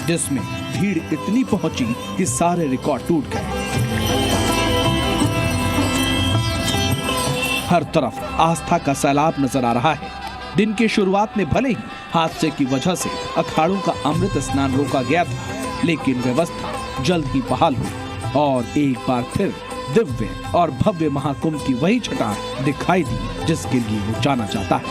जिसमें भीड़ इतनी पहुंची कि सारे रिकॉर्ड टूट गए। हर तरफ आस्था का सैलाब नजर आ रहा है। दिन की शुरुआत में भले ही हादसे की वजह से अखाड़ों का अमृत स्नान रोका गया था, लेकिन व्यवस्था जल्द ही बहाल हुई और एक बार फिर दिव्य और भव्य महाकुंभ की वही छटा दिखाई दी जिसके लिए वो जाना जाता है।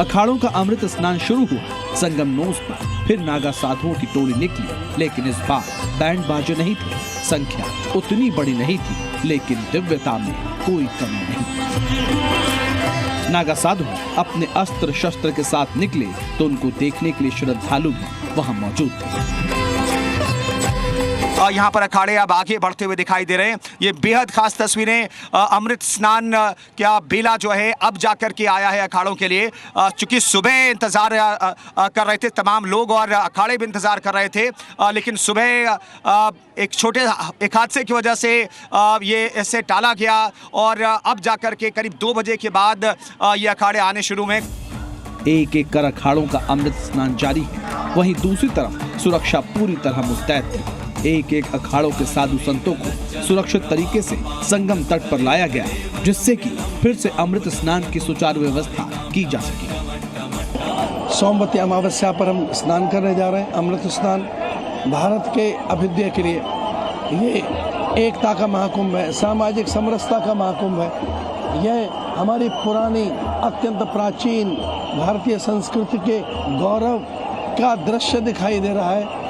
अखाड़ों का अमृत स्नान शुरू हुआ। संगम नोस पर फिर नागा साधुओं की टोली निकली, लेकिन इस बार बैंड बाजे नहीं थे। संख्या उतनी बड़ी नहीं थी, लेकिन दिव्यता में कोई कमी नहीं। नागा साधु अपने अस्त्र शस्त्र के साथ निकले तो उनको देखने के लिए श्रद्धालु भी वहां मौजूद थे। यहाँ पर अखाड़े अब आगे बढ़ते हुए दिखाई दे रहे हैं। ये बेहद खास तस्वीरें। अमृत स्नान क्या बेला जो है अब जाकर के आया है अखाड़ों के लिए। चूंकि सुबह इंतजार कर रहे थे तमाम लोग और अखाड़े भी इंतजार कर रहे थे, लेकिन सुबह एक हादसे की वजह से ये ऐसे टाला गया और अब जाकर के करीब 2 बजे के बाद ये अखाड़े आने शुरू में। एक एक कर अखाड़ों का अमृत स्नान जारी है। वहीं दूसरी तरफ सुरक्षा पूरी तरह मुस्तैद थी। एक एक अखाड़ों के साधु संतों को सुरक्षित तरीके से संगम तट पर लाया गया, जिससे कि फिर से अमृत स्नान की सुचारू व्यवस्था की जा सके। सोमवती अमावस्या पर हम स्नान करने जा रहे हैं। अमृत स्नान भारत के अभ्युदय के लिए ये एकता का महाकुंभ है, सामाजिक समरसता का महाकुंभ है। यह हमारी पुरानी अत्यंत प्राचीन भारतीय संस्कृति के गौरव का दृश्य दिखाई दे रहा है।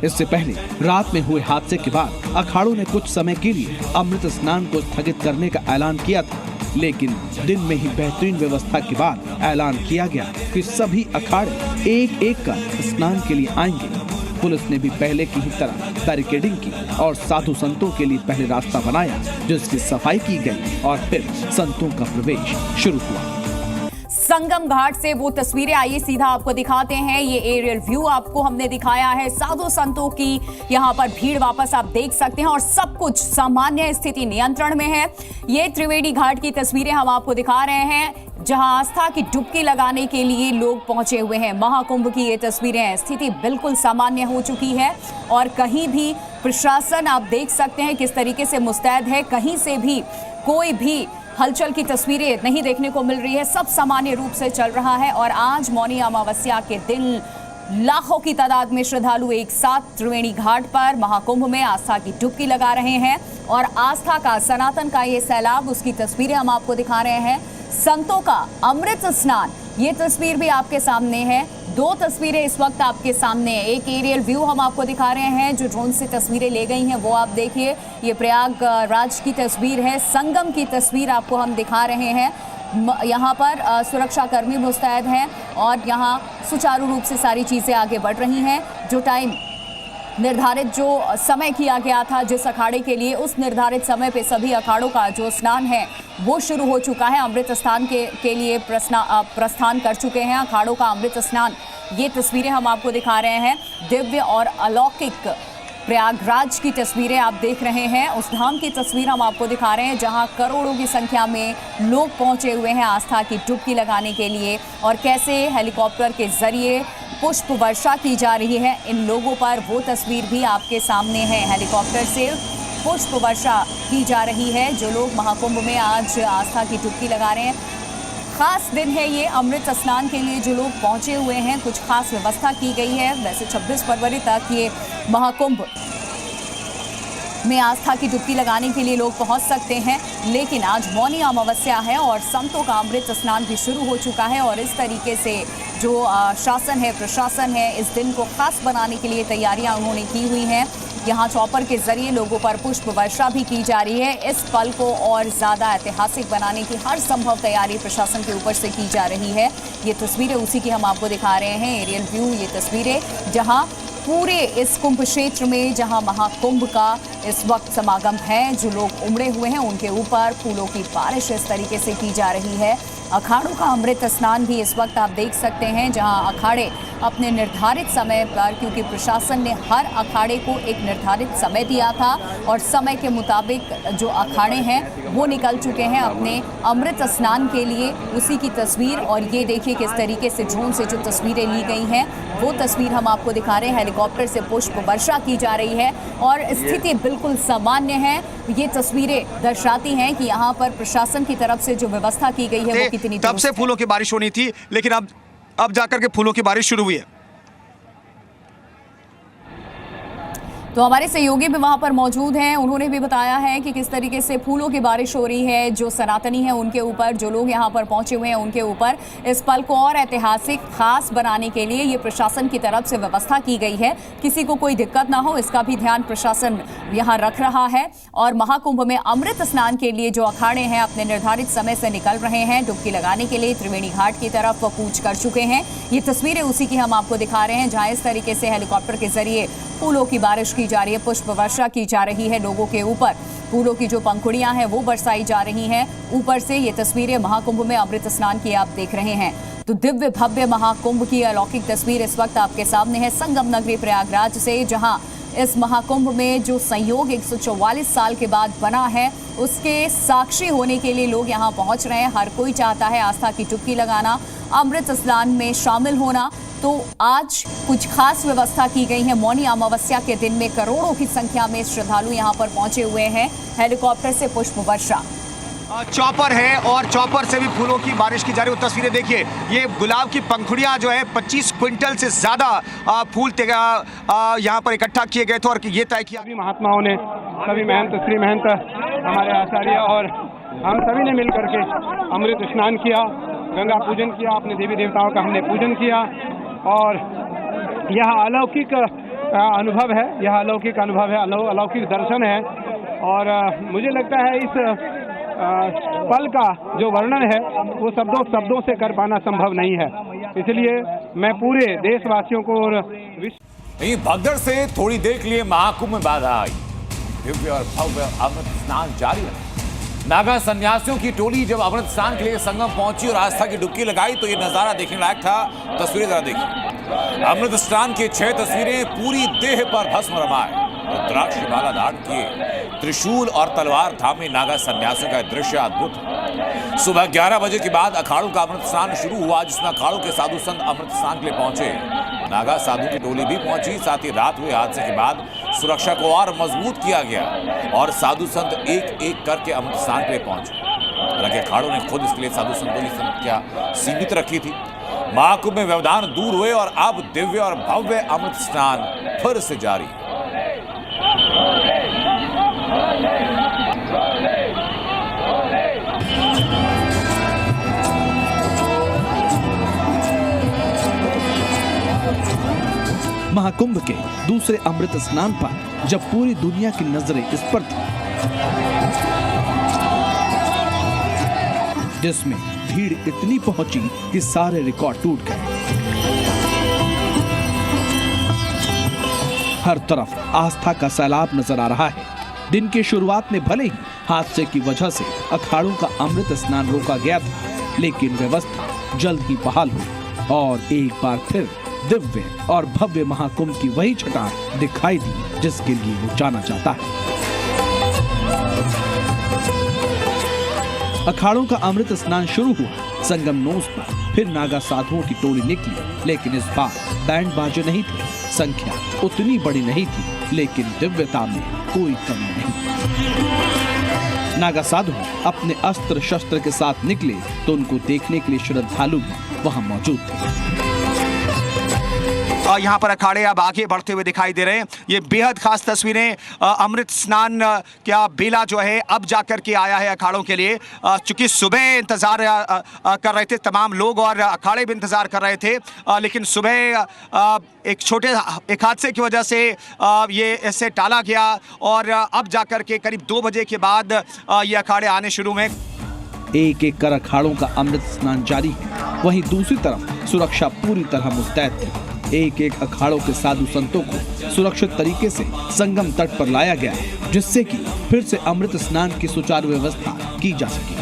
इससे पहले रात में हुए हादसे के बाद अखाड़ों ने कुछ समय के लिए अमृत स्नान को स्थगित करने का ऐलान किया था, लेकिन दिन में ही बेहतरीन व्यवस्था के बाद ऐलान किया गया कि सभी अखाड़े एक एक कर स्नान के लिए आएंगे। पुलिस ने भी पहले की ही तरह बैरिकेडिंग की और साधु संतों के लिए पहले रास्ता बनाया, जिसकी सफाई की गई और फिर संतों का प्रवेश शुरू हुआ। संगम घाट से वो तस्वीरें आइए सीधा आपको दिखाते हैं। ये एरियल व्यू आपको हमने दिखाया है। साधु संतों की यहाँ पर भीड़ वापस आप देख सकते हैं और सब कुछ सामान्य स्थिति नियंत्रण में है। ये त्रिवेणी घाट की तस्वीरें हम आपको दिखा रहे हैं, जहां आस्था की डुबकी लगाने के लिए लोग पहुंचे हुए हैं। महाकुंभ की ये तस्वीरें हैं। स्थिति बिल्कुल सामान्य हो चुकी है और कहीं भी प्रशासन आप देख सकते हैं किस तरीके से मुस्तैद है। कहीं से भी कोई भी हलचल की तस्वीरें नहीं देखने को मिल रही है। सब सामान्य रूप से चल रहा है और आज मौनी अमावस्या के दिन लाखों की तादाद में श्रद्धालु एक साथ त्रिवेणी घाट पर महाकुंभ में आस्था की डुबकी लगा रहे हैं और आस्था का, सनातन का ये सैलाब, उसकी तस्वीरें हम आपको दिखा रहे हैं। संतों का अमृत स्नान, ये तस्वीर भी आपके सामने है। 2 तस्वीरें इस वक्त आपके सामने है। एक एरियल व्यू हम आपको दिखा रहे हैं, जो ड्रोन से तस्वीरें ले गई हैं वो आप देखिए। ये प्रयागराज की तस्वीर है। संगम की तस्वीर आपको हम दिखा रहे हैं। यहाँ पर सुरक्षा कर्मी मुस्तैद हैं और यहाँ सुचारू रूप से सारी चीज़ें आगे बढ़ रही हैं। जो टाइम निर्धारित, जो समय किया गया था जिस अखाड़े के लिए, उस निर्धारित समय पे सभी अखाड़ों का जो स्नान है वो शुरू हो चुका है। अमृत स्नान के लिए प्रस्थान कर चुके हैं अखाड़ों का अमृत स्नान। ये तस्वीरें हम आपको दिखा रहे हैं। दिव्य और अलौकिक प्रयागराज की तस्वीरें आप देख रहे हैं। उस धाम की तस्वीर हम आपको दिखा रहे हैं जहां करोड़ों की संख्या में लोग पहुंचे हुए हैं आस्था की डुबकी लगाने के लिए और कैसे हेलीकॉप्टर के जरिए पुष्प वर्षा की जा रही है इन लोगों पर। वो तस्वीर भी आपके सामने है। हेलीकॉप्टर से पुष्प वर्षा की जा रही है। जो लोग महाकुंभ में आज आस्था की डुबकी लगा रहे हैं, खास दिन है ये अमृत स्नान के लिए जो लोग पहुंचे हुए हैं। कुछ खास व्यवस्था की गई है। वैसे 26 फरवरी तक ये महाकुंभ में आस्था की डुबकी लगाने के लिए लोग पहुंच सकते हैं, लेकिन आज मौनी अमावस्या है और संतों का अमृत स्नान भी शुरू हो चुका है और इस तरीके से जो शासन है, प्रशासन है, इस दिन को खास बनाने के लिए तैयारियां उन्होंने की हुई हैं। यहाँ चॉपर के जरिए लोगों पर पुष्प वर्षा भी की जा रही है। इस पल को और ज़्यादा ऐतिहासिक बनाने की हर संभव तैयारी प्रशासन के ऊपर से की जा रही है। ये तस्वीरें उसी की हम आपको दिखा रहे हैं, एरियल व्यू। ये तस्वीरें जहाँ पूरे इस कुंभ क्षेत्र में, जहां महाकुंभ का इस वक्त समागम है, जो लोग उमड़े हुए हैं उनके ऊपर फूलों की बारिश इस तरीके से की जा रही है। अखाड़ों का अमृत स्नान भी इस वक्त आप देख सकते हैं, जहां अखाड़े अपने निर्धारित समय पर, क्योंकि प्रशासन ने हर अखाड़े को एक निर्धारित समय दिया था और समय के मुताबिक जो अखाड़े हैं वो निकल चुके हैं अपने अमृत स्नान के लिए। उसी की तस्वीर, और ये देखिए किस तरीके से ड्रोन से जो तस्वीरें ली गई हैं वो तस्वीर हम आपको दिखा रहे हैं। हेलीकॉप्टर से पुष्प वर्षा की जा रही है और स्थिति बिल्कुल सामान्य है। ये तस्वीरें दर्शाती हैं कि यहाँ पर प्रशासन की तरफ से जो व्यवस्था की गई है वो कितनी तब से फूलों की बारिश होनी थी, लेकिन अब जाकर के फूलों की बारिश शुरू हुई है। तो हमारे सहयोगी भी वहां पर मौजूद हैं, उन्होंने भी बताया है कि किस तरीके से फूलों की बारिश हो रही है जो सनातनी है उनके ऊपर, जो लोग यहां पर पहुंचे हुए हैं उनके ऊपर। इस पल को और ऐतिहासिक खास बनाने के लिए ये प्रशासन की तरफ से व्यवस्था की गई है, किसी को कोई दिक्कत ना हो इसका भी ध्यान प्रशासन यहां रख रहा है। और महाकुंभ में अमृत स्नान के लिए जो अखाड़े हैं अपने निर्धारित समय से निकल रहे हैं डुबकी लगाने के लिए, त्रिवेणी घाट की तरफ कूच कर चुके हैं। ये तस्वीरें उसी की हम आपको दिखा रहे हैं, जहां इस तरीके से हेलीकॉप्टर के जरिए फूलों की बारिश की जा रही है, पुष्प वर्षा की जा रही है लोगों के ऊपर। फूलों की जो पंखुड़ियां हैं वो बरसाई जा रही हैं ऊपर से। ये तस्वीरें महाकुंभ में अमृत स्नान की आप देख रहे हैं। तो दिव्य भव्य महाकुंभ की अलौकिक तस्वीर इस वक्त आपके सामने है संगम नगरी प्रयागराज से, जहां इस महाकुंभ में जो संयोग 144 साल के बाद बना है उसके साक्षी होने के लिए लोग यहां पहुंच रहे हैं। हर कोई चाहता है आस्था की डुबकी लगाना, अमृत स्नान में शामिल होना। तो आज कुछ खास व्यवस्था की गई है। मौनी अमावस्या के दिन में करोड़ों की संख्या में श्रद्धालु यहां पर पहुंचे हुए हैं। हेलीकॉप्टर से पुष्प वर्षा, चॉपर है और चॉपर से भी फूलों की बारिश की जा रही है। तस्वीरें देखिए, ये गुलाब की पंखुड़ियां जो है 25 क्विंटल से ज़्यादा फूल यहाँ पर इकट्ठा किए गए थे और ये तय किया। सभी महात्माओं ने, सभी महंत, श्री महंत, हमारे आचार्य और हम सभी ने मिल करके अमृत स्नान किया, गंगा पूजन किया, अपने देवी देवताओं का हमने पूजन किया। और यह अलौकिक अनुभव है, यह अलौकिक अनुभव है, अलौकिक दर्शन है। और मुझे लगता है इस पल का जो वर्णन है वो शब्दों से कर पाना संभव नहीं है। इसलिए मैं पूरे देशवासियों को और भगदड़ से थोड़ी देर के लिए महाकुंभ में बाधा आई। दिव्य और भव्य अमृत स्नान जारी रहा। नागा सन्यासियों की टोली जब अमृत स्नान के लिए संगम पहुंची और आस्था की डुबकी लगाई तो ये नजारा देखने लायक था। तस्वीरें जरा देखिए। अमृत स्नान की 6 तस्वीरें पूरी देह पर भस्म रमाए, रुद्राक्ष माला धारण किए, त्रिशूल और तलवार थामे नागा सन्यासियों का दृश्य अद्भुत। सुबह 11 बजे के बाद अखाड़ों का अमृत स्नान शुरू हुआ, जिसमें अखाड़ों के साधु संत अमृत स्नान के लिए पहुंचे। नागा साधु की टोली भी पहुंची। साथ ही रात हुए हादसे के बाद सुरक्षा को और मजबूत किया गया और साधु संत एक एक करके अमृत स्नान के लिए पहुंचे। हालांकि अखाड़ों ने खुद इसके लिए साधु संतों की संख्या सीमित रखी थी। महाकुंभ में व्यवधान दूर हुए और अब दिव्य और भव्य अमृत स्नान फिर से जारी। महाकुंभ के दूसरे अमृत स्नान पर जब पूरी दुनिया की नजरें इस पर थी, जिसमें भीड़ इतनी पहुंची कि सारे रिकॉर्ड टूट गए। हर तरफ आस्था का सैलाब नजर आ रहा है। दिन की शुरुआत में भले ही हादसे की वजह से अखाड़ों का अमृत स्नान रोका गया था, लेकिन व्यवस्था जल्द ही बहाल हुई और एक बार फिर दिव्य और भव्य महाकुंभ की वही छटा दिखाई दी जिसके लिए वो जाना जाता है। अखाड़ों का अमृत स्नान शुरू हुआ। संगम नोस पर फिर नागा साधुओं की टोली निकली, लेकिन इस बार बैंड बाजे नहीं थे। संख्या उतनी बड़ी नहीं थी, लेकिन दिव्यता में कोई कमी नहीं। नागा साधु अपने अस्त्र शस्त्र के साथ निकले तो उनको देखने के लिए श्रद्धालु भी वहां मौजूद थे। यहाँ पर अखाड़े अब आगे बढ़ते हुए दिखाई दे रहे हैं। ये बेहद खास तस्वीरें। अमृत स्नान क्या बेला जो है अब जाकर के आया है अखाड़ों के लिए। चूंकि सुबह इंतजार कर रहे थे तमाम लोग और अखाड़े भी इंतजार कर रहे थे, लेकिन सुबह एक हादसे की वजह से ये ऐसे टाला गया और अब जाकर के करीब 2 बजे के बाद ये अखाड़े आने शुरू में। एक एक कर अखाड़ों का अमृत स्नान जारी है। वहीं दूसरी तरफ सुरक्षा पूरी तरह मुस्तैद थी। एक एक अखाड़ों के साधु संतों को सुरक्षित तरीके से संगम तट पर लाया गया, जिससे कि फिर से अमृत स्नान की सुचारू व्यवस्था की जा सके।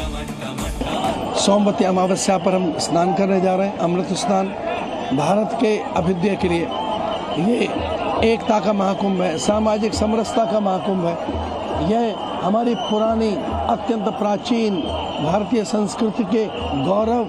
सोमवती अमावस्या पर हम स्नान करने जा रहे हैं। अमृत स्नान भारत के अभ्युदय के लिए ये एकता का महाकुंभ है, सामाजिक समरसता का महाकुंभ है। यह हमारी पुरानी अत्यंत प्राचीन भारतीय संस्कृति के गौरव